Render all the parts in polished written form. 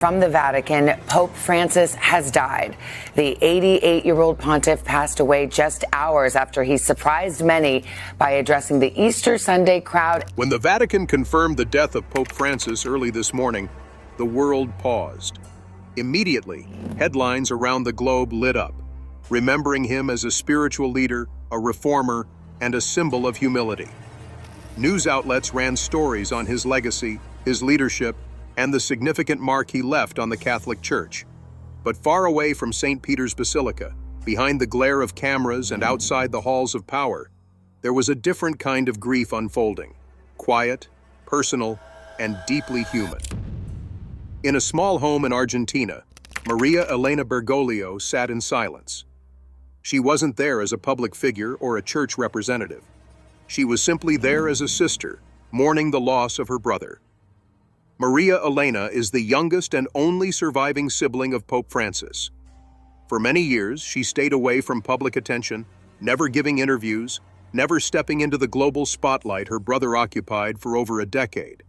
From the Vatican, Pope Francis has died. The 88-year-old pontiff passed away just hours after he surprised many by addressing the Easter Sunday crowd. When the Vatican confirmed the death of Pope Francis early this morning, the world paused. Immediately, headlines around the globe lit up, remembering him as a spiritual leader, a reformer, and a symbol of humility. News outlets ran stories on his legacy, his leadership, and the significant mark he left on the Catholic Church. But far away from St. Peter's Basilica, behind the glare of cameras and outside the halls of power, there was a different kind of grief unfolding, quiet, personal, and deeply human. In a small home in Argentina, Maria Elena Bergoglio sat in silence. She wasn't there as a public figure or a church representative. She was simply there as a sister, mourning the loss of her brother. Maria Elena is the youngest and only surviving sibling of Pope Francis. For many years, she stayed away from public attention, never giving interviews, never stepping into the global spotlight her brother occupied for over a decade.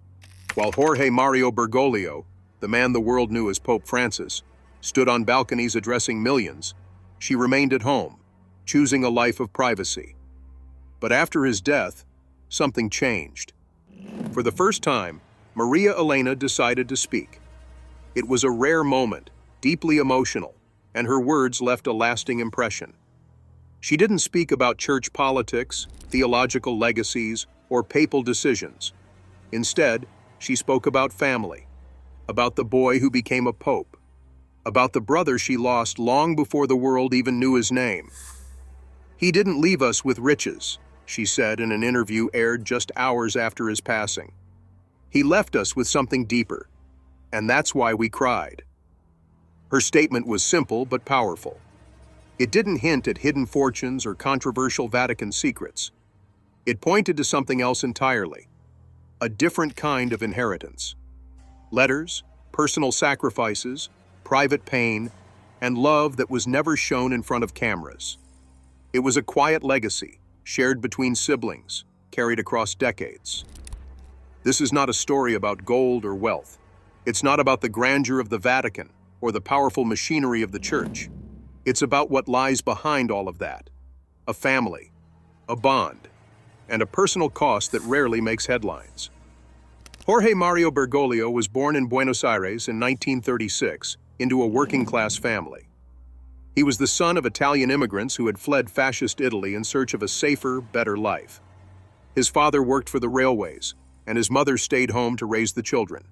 While Jorge Mario Bergoglio, the man the world knew as Pope Francis, stood on balconies addressing millions, she remained at home, choosing a life of privacy. But after his death, something changed. For the first time, Maria Elena decided to speak. It was a rare moment, deeply emotional, and her words left a lasting impression. She didn't speak about church politics, theological legacies, or papal decisions. Instead, she spoke about family, about the boy who became a pope, about the brother she lost long before the world even knew his name. "He didn't leave us with riches," she said in an interview aired just hours after his passing. "He left us with something deeper, and that's why we cried." Her statement was simple but powerful. It didn't hint at hidden fortunes or controversial Vatican secrets. It pointed to something else entirely, a different kind of inheritance. Letters, personal sacrifices, private pain, and love that was never shown in front of cameras. It was a quiet legacy, shared between siblings, carried across decades. This is not a story about gold or wealth. It's not about the grandeur of the Vatican or the powerful machinery of the Church. It's about what lies behind all of that. A family, a bond, and a personal cost that rarely makes headlines. Jorge Mario Bergoglio was born in Buenos Aires in 1936 into a working-class family. He was the son of Italian immigrants who had fled fascist Italy in search of a safer, better life. His father worked for the railways, and his mother stayed home to raise the children.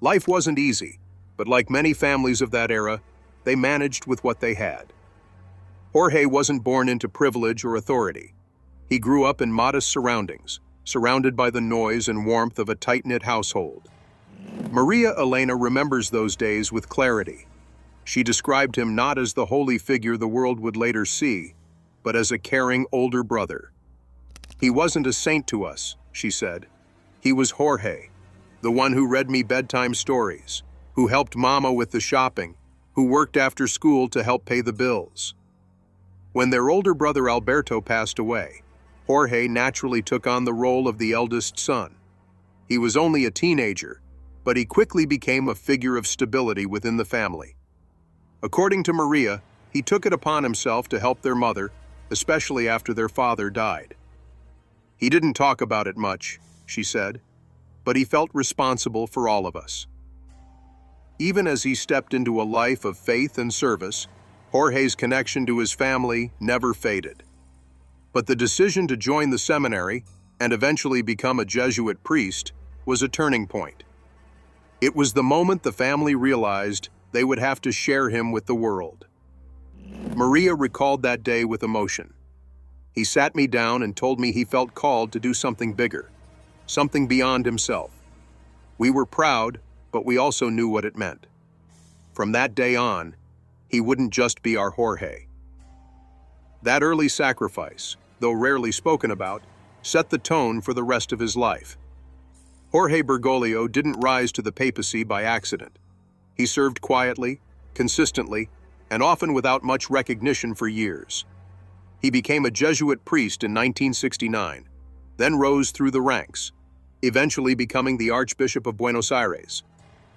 Life wasn't easy, but like many families of that era, they managed with what they had. Jorge wasn't born into privilege or authority. He grew up in modest surroundings, surrounded by the noise and warmth of a tight-knit household. Maria Elena remembers those days with clarity. She described him not as the holy figure the world would later see, but as a caring older brother. "He wasn't a saint to us," she said. "He was Jorge, the one who read me bedtime stories, who helped Mama with the shopping, who worked after school to help pay the bills." When their older brother Alberto passed away, Jorge naturally took on the role of the eldest son. He was only a teenager, but he quickly became a figure of stability within the family. According to Maria, he took it upon himself to help their mother, especially after their father died. "He didn't talk about it much," she said, "but he felt responsible for all of us." Even as he stepped into a life of faith and service, Jorge's connection to his family never faded. But the decision to join the seminary and eventually become a Jesuit priest was a turning point. It was the moment the family realized they would have to share him with the world. Maria recalled that day with emotion. "He sat me down and told me he felt called to do something bigger, something beyond himself. We were proud, but we also knew what it meant. From that day on, he wouldn't just be our Jorge." That early sacrifice, though rarely spoken about, set the tone for the rest of his life. Jorge Bergoglio didn't rise to the papacy by accident. He served quietly, consistently, and often without much recognition for years. He became a Jesuit priest in 1969, then rose through the ranks, eventually becoming the Archbishop of Buenos Aires.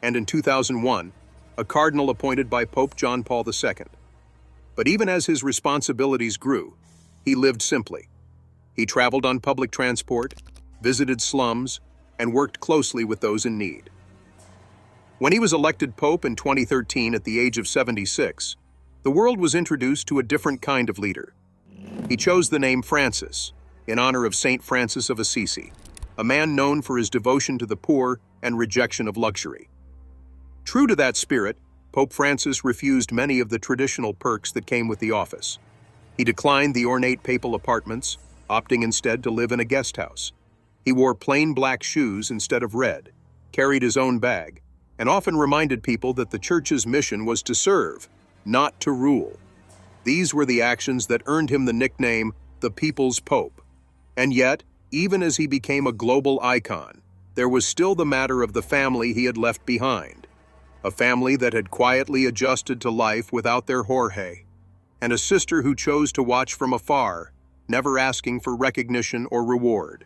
and in 2001, a cardinal appointed by Pope John Paul II. But even as his responsibilities grew, he lived simply. He traveled on public transport, visited slums, and worked closely with those in need. When he was elected Pope in 2013 at the age of 76, the world was introduced to a different kind of leader. He chose the name Francis, in honor of Saint Francis of Assisi, a man known for his devotion to the poor and rejection of luxury. True to that spirit, Pope Francis refused many of the traditional perks that came with the office. He declined the ornate papal apartments, opting instead to live in a guest house. He wore plain black shoes instead of red, carried his own bag, and often reminded people that the church's mission was to serve, not to rule. These were the actions that earned him the nickname the People's Pope. And yet, even as he became a global icon, there was still the matter of the family he had left behind. A family that had quietly adjusted to life without their Jorge, and a sister who chose to watch from afar, never asking for recognition or reward.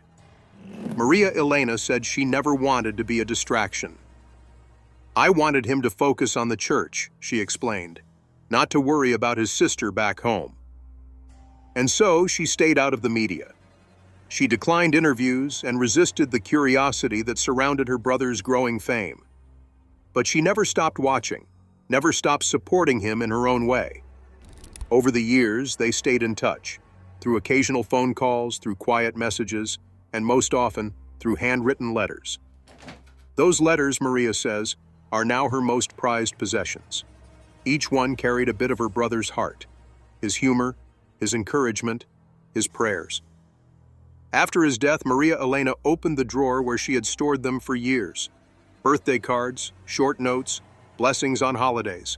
Maria Elena said she never wanted to be a distraction. "I wanted him to focus on the church," she explained, "not to worry about his sister back home." And so she stayed out of the media. She declined interviews and resisted the curiosity that surrounded her brother's growing fame. But she never stopped watching, never stopped supporting him in her own way. Over the years, they stayed in touch, through occasional phone calls, through quiet messages, and most often, through handwritten letters. Those letters, Maria says, are now her most prized possessions. Each one carried a bit of her brother's heart, his humor, his encouragement, his prayers. After his death, Maria Elena opened the drawer where she had stored them for years. Birthday cards, short notes, blessings on holidays.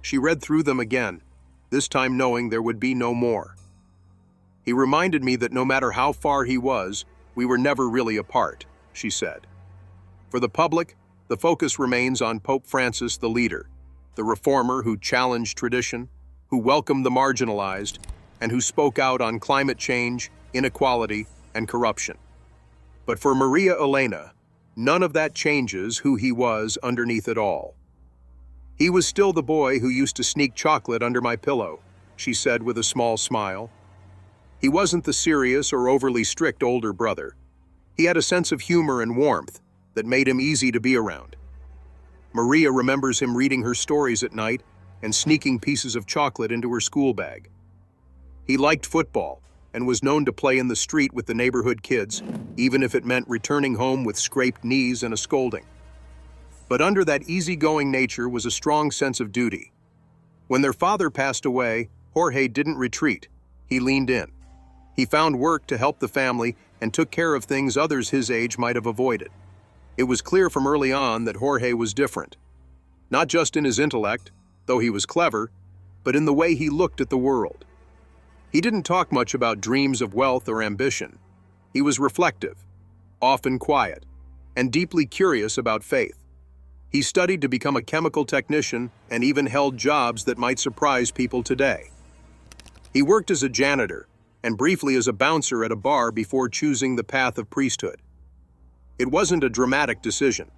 She read through them again, this time knowing there would be no more. "He reminded me that no matter how far he was, we were never really apart," she said. For the public, the focus remains on Pope Francis, the leader, the reformer who challenged tradition, who welcomed the marginalized, and who spoke out on climate change, inequality, and corruption. But for Maria Elena, none of that changes who he was underneath it all. "He was still the boy who used to sneak chocolate under my pillow," she said with a small smile. He wasn't the serious or overly strict older brother. He had a sense of humor and warmth that made him easy to be around. Maria remembers him reading her stories at night and sneaking pieces of chocolate into her school bag. He liked football and was known to play in the street with the neighborhood kids, even if it meant returning home with scraped knees and a scolding. But under that easygoing nature was a strong sense of duty. When their father passed away, Jorge didn't retreat. He leaned in. He found work to help the family and took care of things others his age might have avoided. It was clear from early on that Jorge was different. Not just in his intellect, though he was clever, but in the way he looked at the world. He didn't talk much about dreams of wealth or ambition. He was reflective, often quiet, and deeply curious about faith. He studied to become a chemical technician and even held jobs that might surprise people today. He worked as a janitor and briefly as a bouncer at a bar before choosing the path of priesthood. It wasn't a dramatic decision.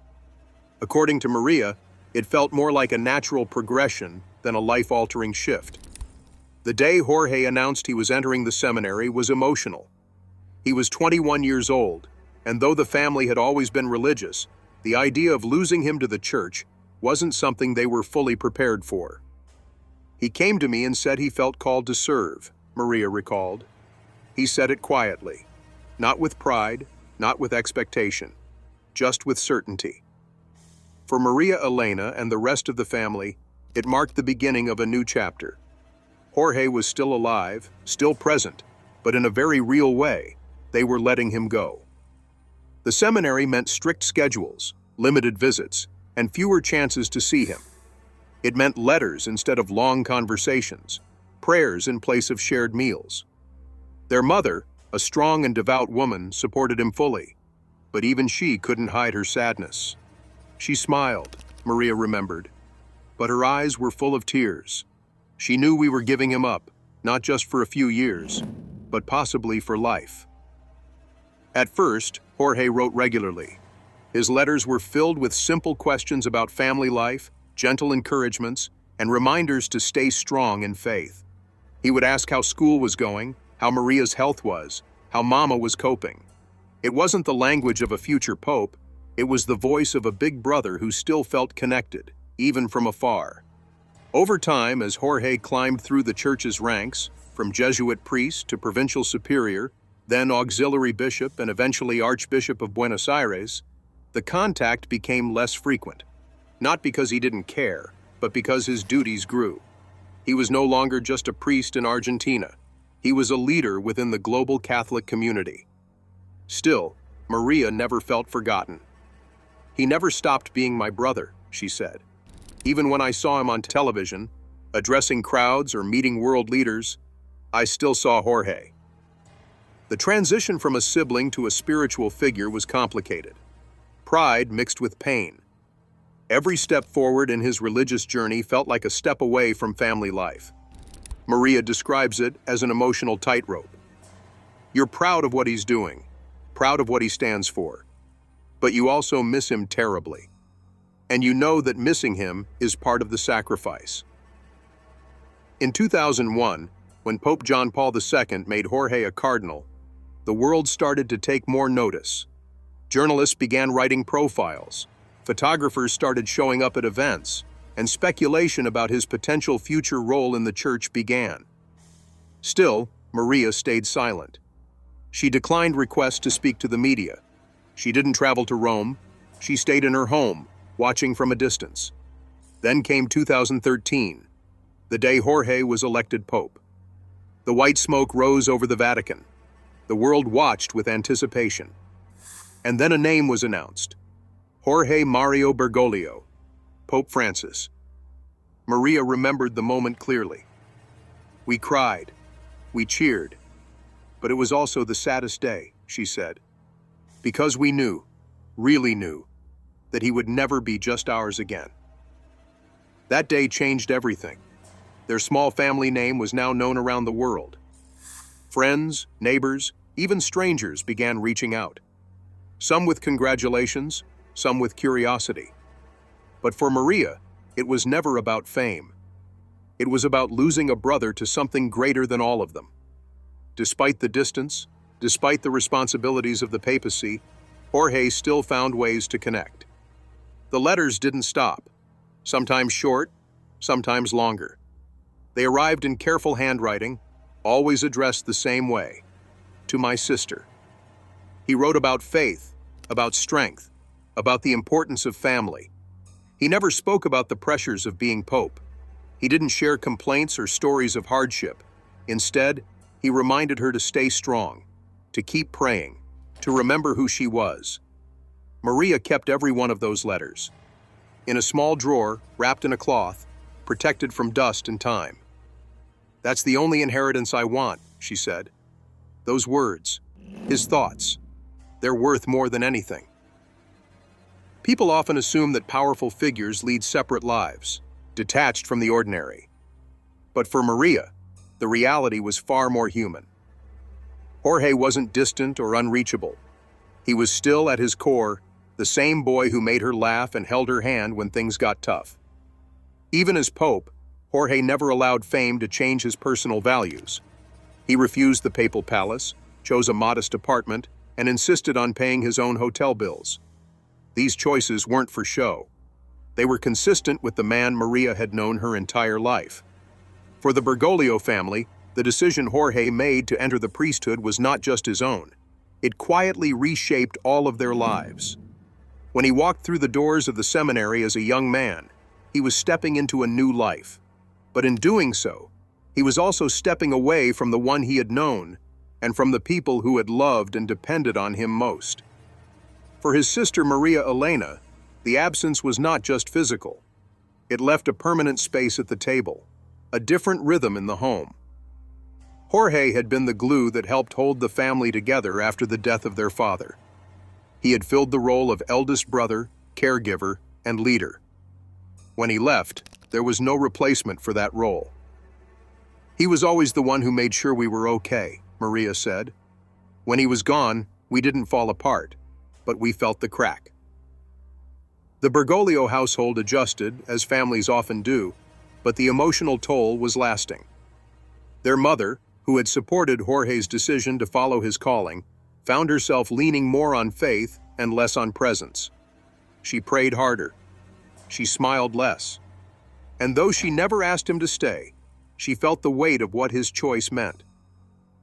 According to Maria, it felt more like a natural progression than a life-altering shift. The day Jorge announced he was entering the seminary was emotional. He was 21 years old, and though the family had always been religious, the idea of losing him to the church wasn't something they were fully prepared for. "He came to me and said he felt called to serve," Maria recalled. He said it quietly, not with pride, not with expectation, just with certainty. For Maria Elena and the rest of the family, it marked the beginning of a new chapter. Jorge was still alive, still present, but in a very real way, they were letting him go. The seminary meant strict schedules, limited visits, and fewer chances to see him. It meant letters instead of long conversations, prayers in place of shared meals. Their mother, a strong and devout woman, supported him fully, but even she couldn't hide her sadness. She smiled, Maria remembered, but her eyes were full of tears. She knew we were giving him up, not just for a few years, but possibly for life. At first, Jorge wrote regularly. His letters were filled with simple questions about family life, gentle encouragements, and reminders to stay strong in faith. He would ask how school was going, how Maria's health was, how Mama was coping. It wasn't the language of a future pope, it was the voice of a big brother who still felt connected, even from afar. Over time, as Jorge climbed through the church's ranks, from Jesuit priest to provincial superior, then auxiliary bishop and eventually Archbishop of Buenos Aires, the contact became less frequent. Not because he didn't care, but because his duties grew. He was no longer just a priest in Argentina. He was a leader within the global Catholic community. Still, Maria never felt forgotten. "He never stopped being my brother," she said. "Even when I saw him on television, addressing crowds or meeting world leaders, I still saw Jorge." The transition from a sibling to a spiritual figure was complicated. Pride mixed with pain. Every step forward in his religious journey felt like a step away from family life. Maria describes it as an emotional tightrope. You're proud of what he's doing, proud of what he stands for, but you also miss him terribly. And you know that missing him is part of the sacrifice. In 2001, when Pope John Paul II made Jorge a cardinal, the world started to take more notice. Journalists began writing profiles, photographers started showing up at events, and speculation about his potential future role in the church began. Still, Maria stayed silent. She declined requests to speak to the media. She didn't travel to Rome. She stayed in her home, watching from a distance. Then came 2013, the day Jorge was elected pope. The white smoke rose over the Vatican. The world watched with anticipation. And then a name was announced: Jorge Mario Bergoglio, Pope Francis. Maria remembered the moment clearly. "We cried, we cheered, but it was also the saddest day," she said, "because we knew, really knew, that he would never be just ours again." That day changed everything. Their small family name was now known around the world. Friends, neighbors, even strangers began reaching out. Some with congratulations, some with curiosity. But for Maria, it was never about fame. It was about losing a brother to something greater than all of them. Despite the distance, despite the responsibilities of the papacy, Jorge still found ways to connect. The letters didn't stop, sometimes short, sometimes longer. They arrived in careful handwriting, always addressed the same way: to my sister. He wrote about faith, about strength, about the importance of family. He never spoke about the pressures of being pope. He didn't share complaints or stories of hardship. Instead, he reminded her to stay strong, to keep praying, to remember who she was. Maria kept every one of those letters, in a small drawer, wrapped in a cloth, protected from dust and time. "That's the only inheritance I want," she said. "Those words, his thoughts, they're worth more than anything." People often assume that powerful figures lead separate lives, detached from the ordinary. But for Maria, the reality was far more human. Jorge wasn't distant or unreachable. He was still, at his core, the same boy who made her laugh and held her hand when things got tough. Even as pope, Jorge never allowed fame to change his personal values. He refused the papal palace, chose a modest apartment, and insisted on paying his own hotel bills. These choices weren't for show. They were consistent with the man Maria had known her entire life. For the Bergoglio family, the decision Jorge made to enter the priesthood was not just his own. It quietly reshaped all of their lives. When he walked through the doors of the seminary as a young man, he was stepping into a new life. But in doing so, he was also stepping away from the one he had known and from the people who had loved and depended on him most. For his sister Maria Elena, the absence was not just physical. It left a permanent space at the table, a different rhythm in the home. Jorge had been the glue that helped hold the family together after the death of their father. He had filled the role of eldest brother, caregiver, and leader. When he left, there was no replacement for that role. "He was always the one who made sure we were okay," Maria said. "When he was gone, we didn't fall apart, but we felt the crack." The Bergoglio household adjusted, as families often do, but the emotional toll was lasting. Their mother, who had supported Jorge's decision to follow his calling, found herself leaning more on faith and less on presence. She prayed harder. She smiled less. And though she never asked him to stay, she felt the weight of what his choice meant.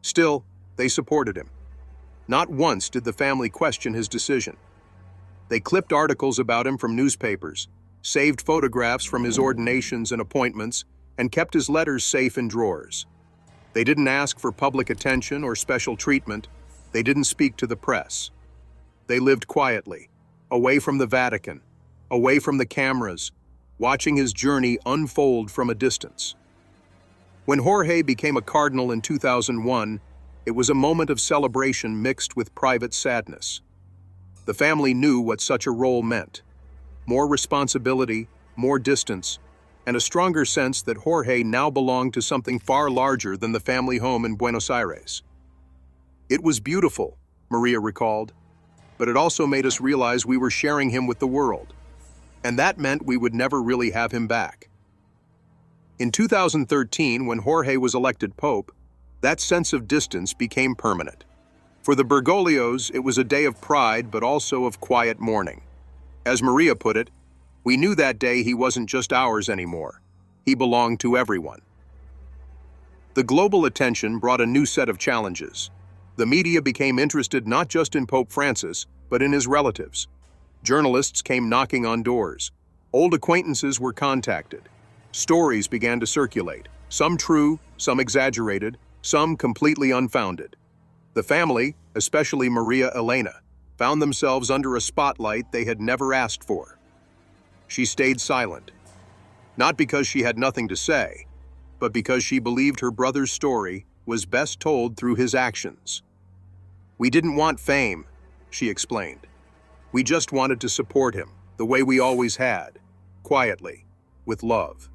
Still, they supported him. Not once did the family question his decision. They clipped articles about him from newspapers, saved photographs from his ordinations and appointments, and kept his letters safe in drawers. They didn't ask for public attention or special treatment. They didn't speak to the press. They lived quietly, away from the Vatican, away from the cameras, watching his journey unfold from a distance. When Jorge became a cardinal in 2001, it was a moment of celebration mixed with private sadness. The family knew what such a role meant. More responsibility, more distance, and a stronger sense that Jorge now belonged to something far larger than the family home in Buenos Aires. It was beautiful, Maria recalled, but it also made us realize we were sharing him with the world. And that meant we would never really have him back. In 2013, when Jorge was elected Pope, that sense of distance became permanent. For the Bergoglios, it was a day of pride, but also of quiet mourning. As Maria put it, we knew that day he wasn't just ours anymore. He belonged to everyone. The global attention brought a new set of challenges. The media became interested not just in Pope Francis, but in his relatives. Journalists came knocking on doors. Old acquaintances were contacted. Stories began to circulate, some true, some exaggerated, some completely unfounded. The family, especially Maria Elena, found themselves under a spotlight they had never asked for. She stayed silent, not because she had nothing to say, but because she believed her brother's story was best told through his actions. "We didn't want fame," she explained. "We just wanted to support him, the way we always had, quietly, with love."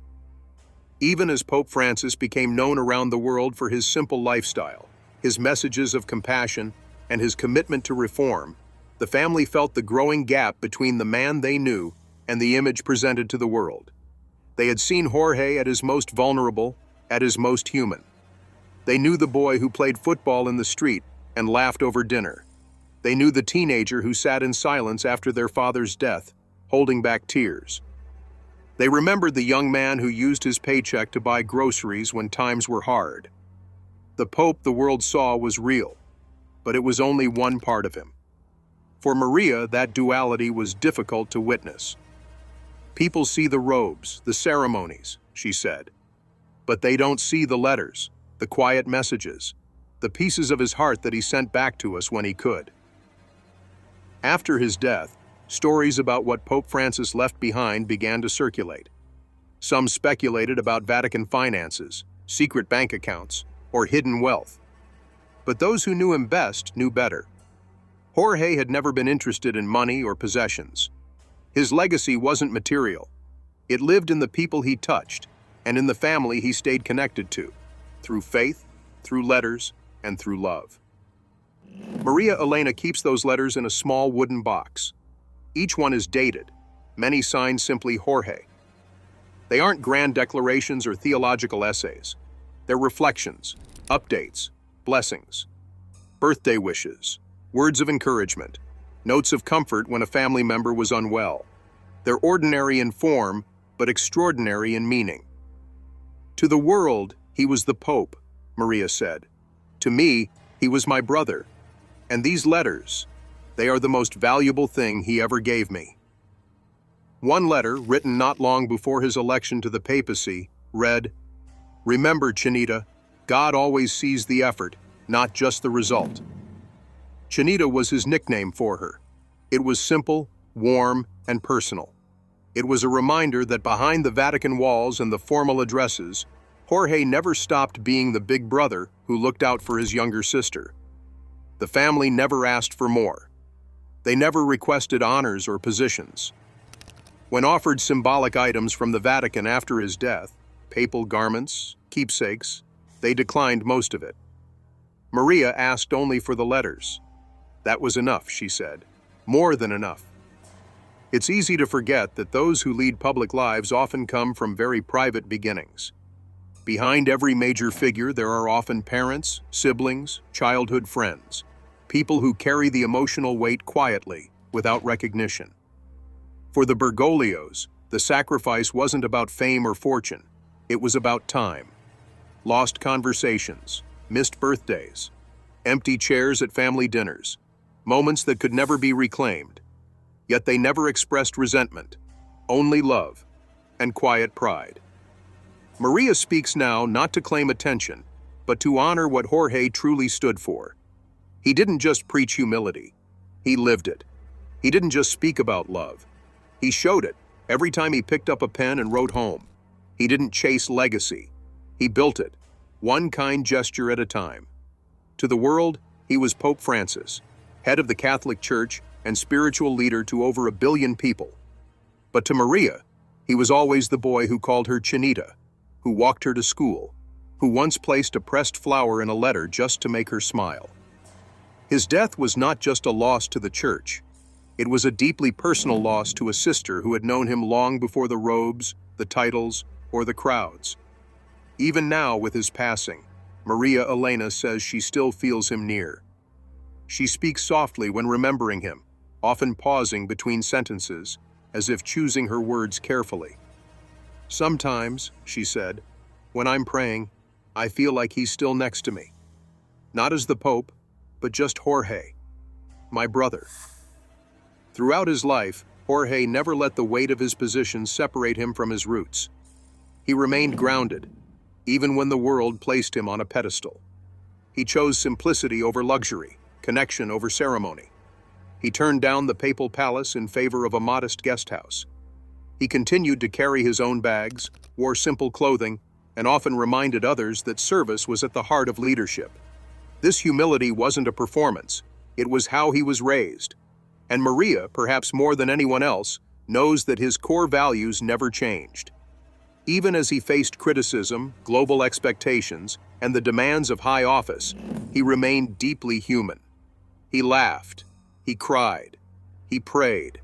Even as Pope Francis became known around the world for his simple lifestyle, his messages of compassion, and his commitment to reform, the family felt the growing gap between the man they knew and the image presented to the world. They had seen Jorge at his most vulnerable, at his most human. They knew the boy who played football in the street and laughed over dinner. They knew the teenager who sat in silence after their father's death, holding back tears. They remembered the young man who used his paycheck to buy groceries when times were hard. The Pope the world saw was real, but it was only one part of him. For Maria, that duality was difficult to witness. "People see the robes, the ceremonies," she said, "but they don't see the letters, the quiet messages, the pieces of his heart that he sent back to us when he could." After his death, stories about what Pope Francis left behind began to circulate. Some speculated about Vatican finances, secret bank accounts, or hidden wealth. But those who knew him best knew better. Jorge had never been interested in money or possessions. His legacy wasn't material. It lived in the people he touched, and in the family he stayed connected to, through faith, through letters, and through love. Maria Elena keeps those letters in a small wooden box. Each one is dated, many signed simply Jorge. They aren't grand declarations or theological essays. They're reflections, updates, blessings, birthday wishes, words of encouragement, notes of comfort when a family member was unwell. They're ordinary in form, but extraordinary in meaning. "To the world, he was the Pope," Maria said. "To me, he was my brother. And these letters, they are the most valuable thing he ever gave me." One letter, written not long before his election to the papacy, read, "Remember, Chinita, God always sees the effort, not just the result." Chinita was his nickname for her. It was simple, warm, and personal. It was a reminder that behind the Vatican walls and the formal addresses, Jorge never stopped being the big brother who looked out for his younger sister. The family never asked for more. They never requested honors or positions. When offered symbolic items from the Vatican after his death, papal garments, keepsakes, they declined most of it. Maria asked only for the letters. That was enough, she said. More than enough. It's easy to forget that those who lead public lives often come from very private beginnings. Behind every major figure, there are often parents, siblings, childhood friends, people who carry the emotional weight quietly, without recognition. For the Bergoglios, the sacrifice wasn't about fame or fortune. It was about time. Lost conversations, missed birthdays, empty chairs at family dinners, moments that could never be reclaimed. Yet they never expressed resentment, only love and quiet pride. Maria speaks now not to claim attention, but to honor what Jorge truly stood for. He didn't just preach humility, he lived it. He didn't just speak about love, he showed it every time he picked up a pen and wrote home. He didn't chase legacy, he built it, one kind gesture at a time. To the world, he was Pope Francis, head of the Catholic Church and spiritual leader to over 1 billion people. But to Maria, he was always the boy who called her Chinita, who walked her to school, who once placed a pressed flower in a letter just to make her smile. His death was not just a loss to the Church. It was a deeply personal loss to a sister who had known him long before the robes, the titles, or the crowds. Even now, with his passing, Maria Elena says she still feels him near. She speaks softly when remembering him, often pausing between sentences, as if choosing her words carefully. Sometimes, she said, when I'm praying, I feel like he's still next to me. Not as the Pope, but just Jorge, my brother. Throughout his life, Jorge never let the weight of his position separate him from his roots. He remained grounded, even when the world placed him on a pedestal. He chose simplicity over luxury, connection over ceremony. He turned down the papal palace in favor of a modest guest house. He continued to carry his own bags, wore simple clothing, and often reminded others that service was at the heart of leadership. This humility wasn't a performance, it was how he was raised. And Maria, perhaps more than anyone else, knows that his core values never changed. Even as he faced criticism, global expectations, and the demands of high office, he remained deeply human. He laughed, he cried, he prayed,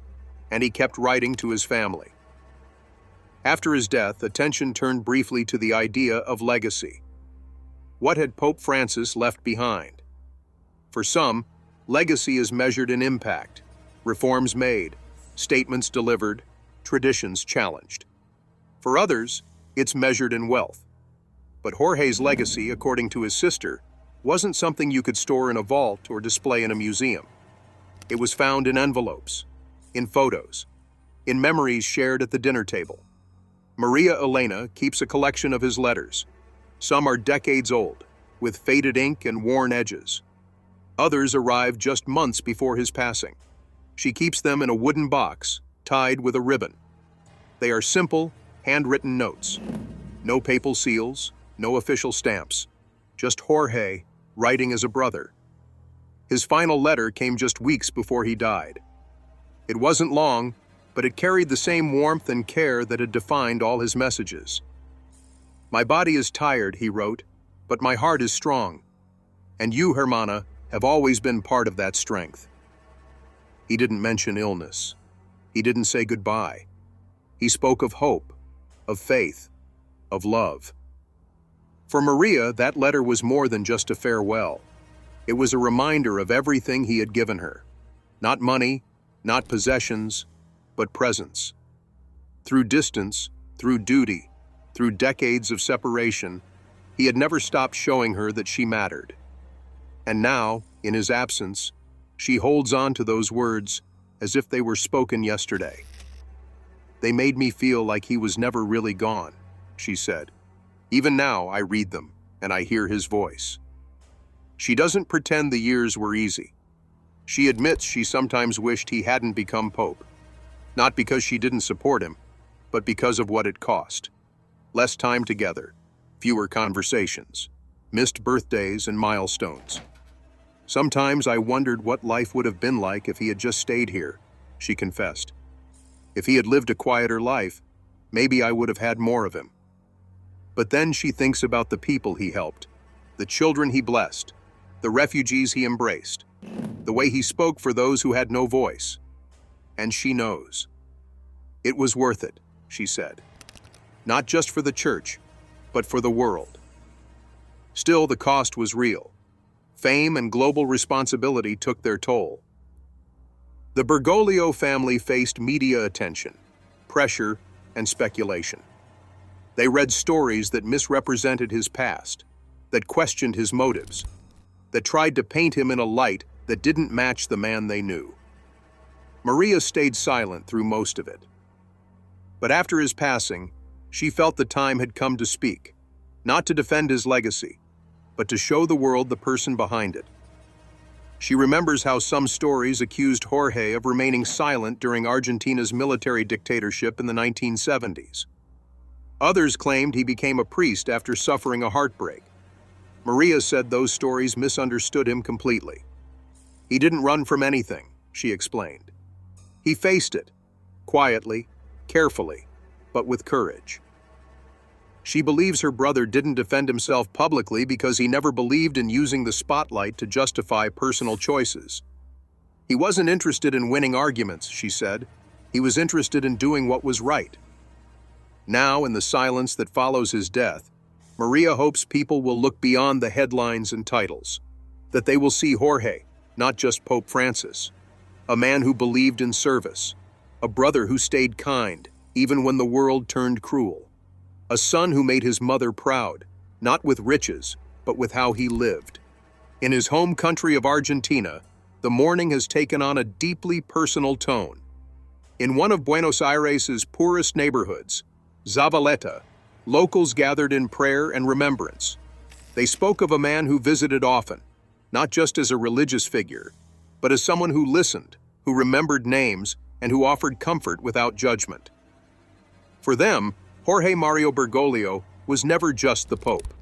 and he kept writing to his family. After his death, attention turned briefly to the idea of legacy. What had Pope Francis left behind? For some, legacy is measured in impact, reforms made, statements delivered, traditions challenged. For others, it's measured in wealth. But Jorge's legacy, according to his sister, wasn't something you could store in a vault or display in a museum. It was found in envelopes, in photos, in memories shared at the dinner table. Maria Elena keeps a collection of his letters. Some are decades old, with faded ink and worn edges. Others arrived just months before his passing. She keeps them in a wooden box, tied with a ribbon. They are simple, handwritten notes. No papal seals, no official stamps. Just Jorge, writing as a brother. His final letter came just weeks before he died. It wasn't long, but it carried the same warmth and care that had defined all his messages. My body is tired, he wrote, but my heart is strong. And you, Hermana, have always been part of that strength. He didn't mention illness. He didn't say goodbye. He spoke of hope, of faith, of love. For Maria, that letter was more than just a farewell. It was a reminder of everything he had given her. Not money, not possessions, but presence. Through distance, through duty, through decades of separation, he had never stopped showing her that she mattered. And now, in his absence, she holds on to those words as if they were spoken yesterday. They made me feel like he was never really gone, she said. Even now, I read them, and I hear his voice. She doesn't pretend the years were easy. She admits she sometimes wished he hadn't become pope. Not because she didn't support him, but because of what it cost. Less time together, fewer conversations, missed birthdays and milestones. Sometimes I wondered what life would have been like if he had just stayed here, she confessed. If he had lived a quieter life, maybe I would have had more of him. But then she thinks about the people he helped, the children he blessed, the refugees he embraced, the way he spoke for those who had no voice. And she knows. It was worth it, she said. Not just for the church, but for the world. Still, the cost was real. Fame and global responsibility took their toll. The Bergoglio family faced media attention, pressure, and speculation. They read stories that misrepresented his past, that questioned his motives, that tried to paint him in a light that didn't match the man they knew. Maria stayed silent through most of it. But after his passing, she felt the time had come to speak, not to defend his legacy, but to show the world the person behind it. She remembers how some stories accused Jorge of remaining silent during Argentina's military dictatorship in the 1970s. Others claimed he became a priest after suffering a heartbreak. Maria said those stories misunderstood him completely. He didn't run from anything, she explained. He faced it, quietly, carefully, but with courage. She believes her brother didn't defend himself publicly because he never believed in using the spotlight to justify personal choices. He wasn't interested in winning arguments, she said. He was interested in doing what was right. Now, in the silence that follows his death, Maria hopes people will look beyond the headlines and titles, that they will see Jorge, not just Pope Francis, a man who believed in service, a brother who stayed kind, even when the world turned cruel, a son who made his mother proud, not with riches, but with how he lived. In his home country of Argentina, the mourning has taken on a deeply personal tone. In one of Buenos Aires's poorest neighborhoods, Zavaleta, locals gathered in prayer and remembrance. They spoke of a man who visited often, not just as a religious figure, but as someone who listened, who remembered names, and who offered comfort without judgment. For them, Jorge Mario Bergoglio was never just the Pope.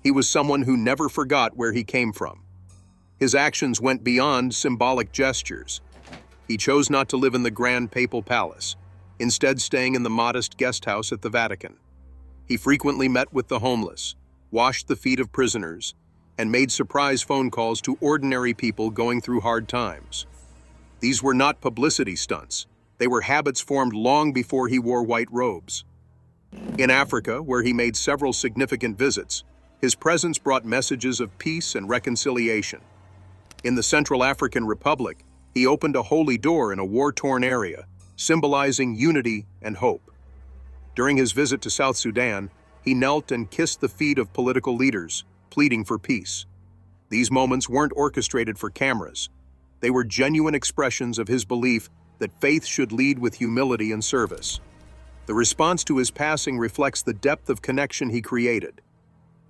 He was someone who never forgot where he came from. His actions went beyond symbolic gestures. He chose not to live in the grand papal palace, instead staying in the modest guest house at the Vatican. He frequently met with the homeless, washed the feet of prisoners, and made surprise phone calls to ordinary people going through hard times. These were not publicity stunts. They were habits formed long before he wore white robes. In Africa, where he made several significant visits, his presence brought messages of peace and reconciliation. In the Central African Republic, he opened a holy door in a war-torn area, symbolizing unity and hope. During his visit to South Sudan, he knelt and kissed the feet of political leaders, pleading for peace. These moments weren't orchestrated for cameras. They were genuine expressions of his belief that faith should lead with humility and service. The response to his passing reflects the depth of connection he created.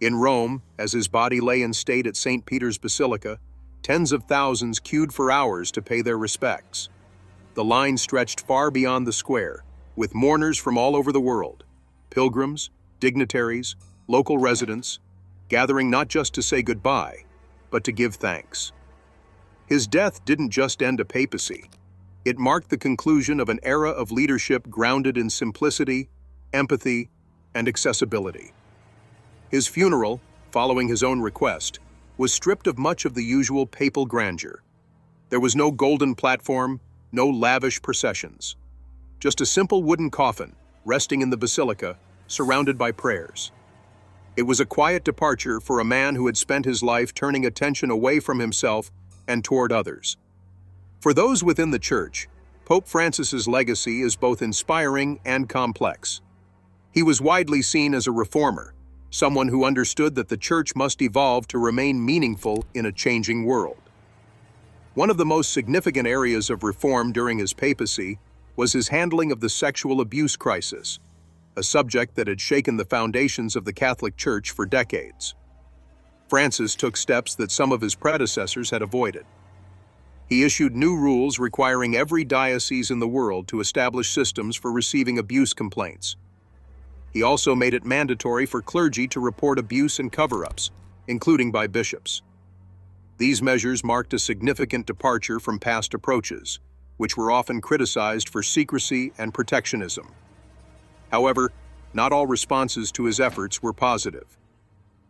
In Rome, as his body lay in state at St. Peter's Basilica, tens of thousands queued for hours to pay their respects. The line stretched far beyond the square, with mourners from all over the world, pilgrims, dignitaries, local residents, gathering not just to say goodbye, but to give thanks. His death didn't just end a papacy. It marked the conclusion of an era of leadership grounded in simplicity, empathy, and accessibility. His funeral, following his own request, was stripped of much of the usual papal grandeur. There was no golden platform, no lavish processions. Just a simple wooden coffin, resting in the basilica, surrounded by prayers. It was a quiet departure for a man who had spent his life turning attention away from himself and toward others. For those within the Church, Pope Francis's legacy is both inspiring and complex. He was widely seen as a reformer, someone who understood that the Church must evolve to remain meaningful in a changing world. One of the most significant areas of reform during his papacy was his handling of the sexual abuse crisis, a subject that had shaken the foundations of the Catholic Church for decades. Francis took steps that some of his predecessors had avoided. He issued new rules requiring every diocese in the world to establish systems for receiving abuse complaints. He also made it mandatory for clergy to report abuse and cover-ups, including by bishops. These measures marked a significant departure from past approaches, which were often criticized for secrecy and protectionism. However, not all responses to his efforts were positive.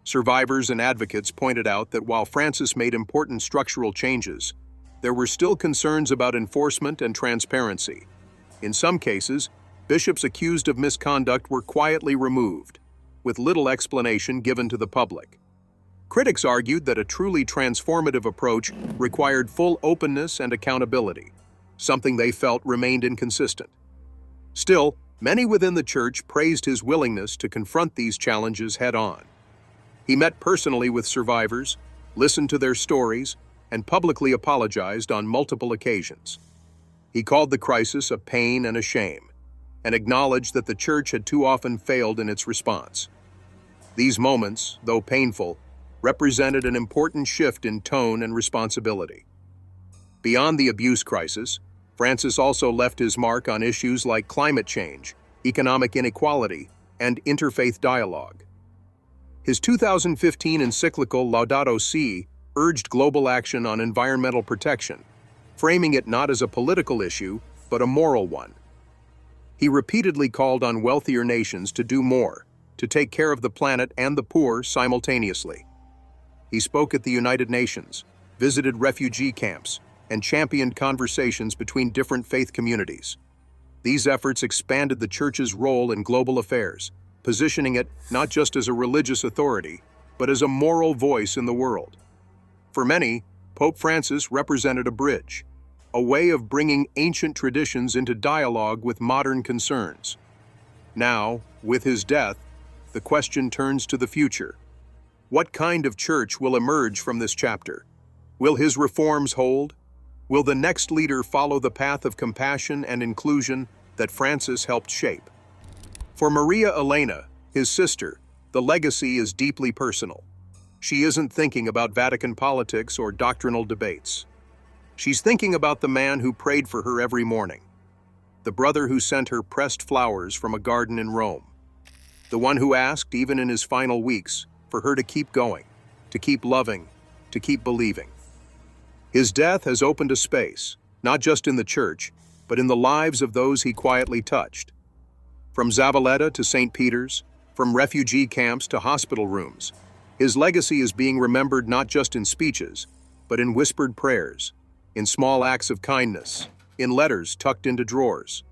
Survivors and advocates pointed out that while Francis made important structural changes, there were still concerns about enforcement and transparency. In some cases, bishops accused of misconduct were quietly removed, with little explanation given to the public. Critics argued that a truly transformative approach required full openness and accountability, something they felt remained inconsistent. Still, many within the Church praised his willingness to confront these challenges head-on. He met personally with survivors, listened to their stories, and publicly apologized on multiple occasions. He called the crisis a pain and a shame, and acknowledged that the Church had too often failed in its response. These moments, though painful, represented an important shift in tone and responsibility. Beyond the abuse crisis, Francis also left his mark on issues like climate change, economic inequality, and interfaith dialogue. His 2015 encyclical Laudato Si urged global action on environmental protection, framing it not as a political issue, but a moral one. He repeatedly called on wealthier nations to do more, to take care of the planet and the poor simultaneously. He spoke at the United Nations, visited refugee camps, and championed conversations between different faith communities. These efforts expanded the Church's role in global affairs, positioning it not just as a religious authority, but as a moral voice in the world. For many, Pope Francis represented a bridge, a way of bringing ancient traditions into dialogue with modern concerns. Now, with his death, the question turns to the future. What kind of church will emerge from this chapter? Will his reforms hold? Will the next leader follow the path of compassion and inclusion that Francis helped shape? For Maria Elena, his sister, the legacy is deeply personal. She isn't thinking about Vatican politics or doctrinal debates. She's thinking about the man who prayed for her every morning, the brother who sent her pressed flowers from a garden in Rome, the one who asked, even in his final weeks, for her to keep going, to keep loving, to keep believing. His death has opened a space, not just in the Church, but in the lives of those he quietly touched. From Zavaleta to St. Peter's, from refugee camps to hospital rooms, his legacy is being remembered not just in speeches, but in whispered prayers, in small acts of kindness, in letters tucked into drawers.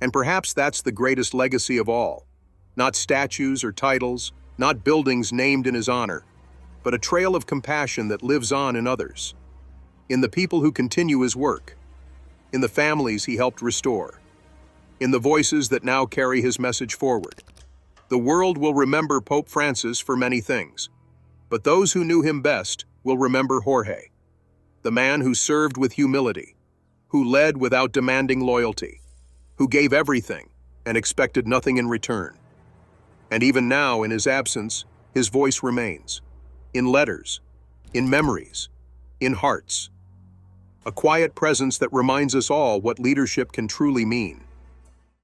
And perhaps that's the greatest legacy of all. Not statues or titles, not buildings named in his honor, but a trail of compassion that lives on in others, in the people who continue his work, in the families he helped restore, in the voices that now carry his message forward. The world will remember Pope Francis for many things, but those who knew him best will remember Jorge, the man who served with humility, who led without demanding loyalty, who gave everything and expected nothing in return. And even now, in his absence, his voice remains, in letters, in memories, in hearts. A quiet presence that reminds us all what leadership can truly mean.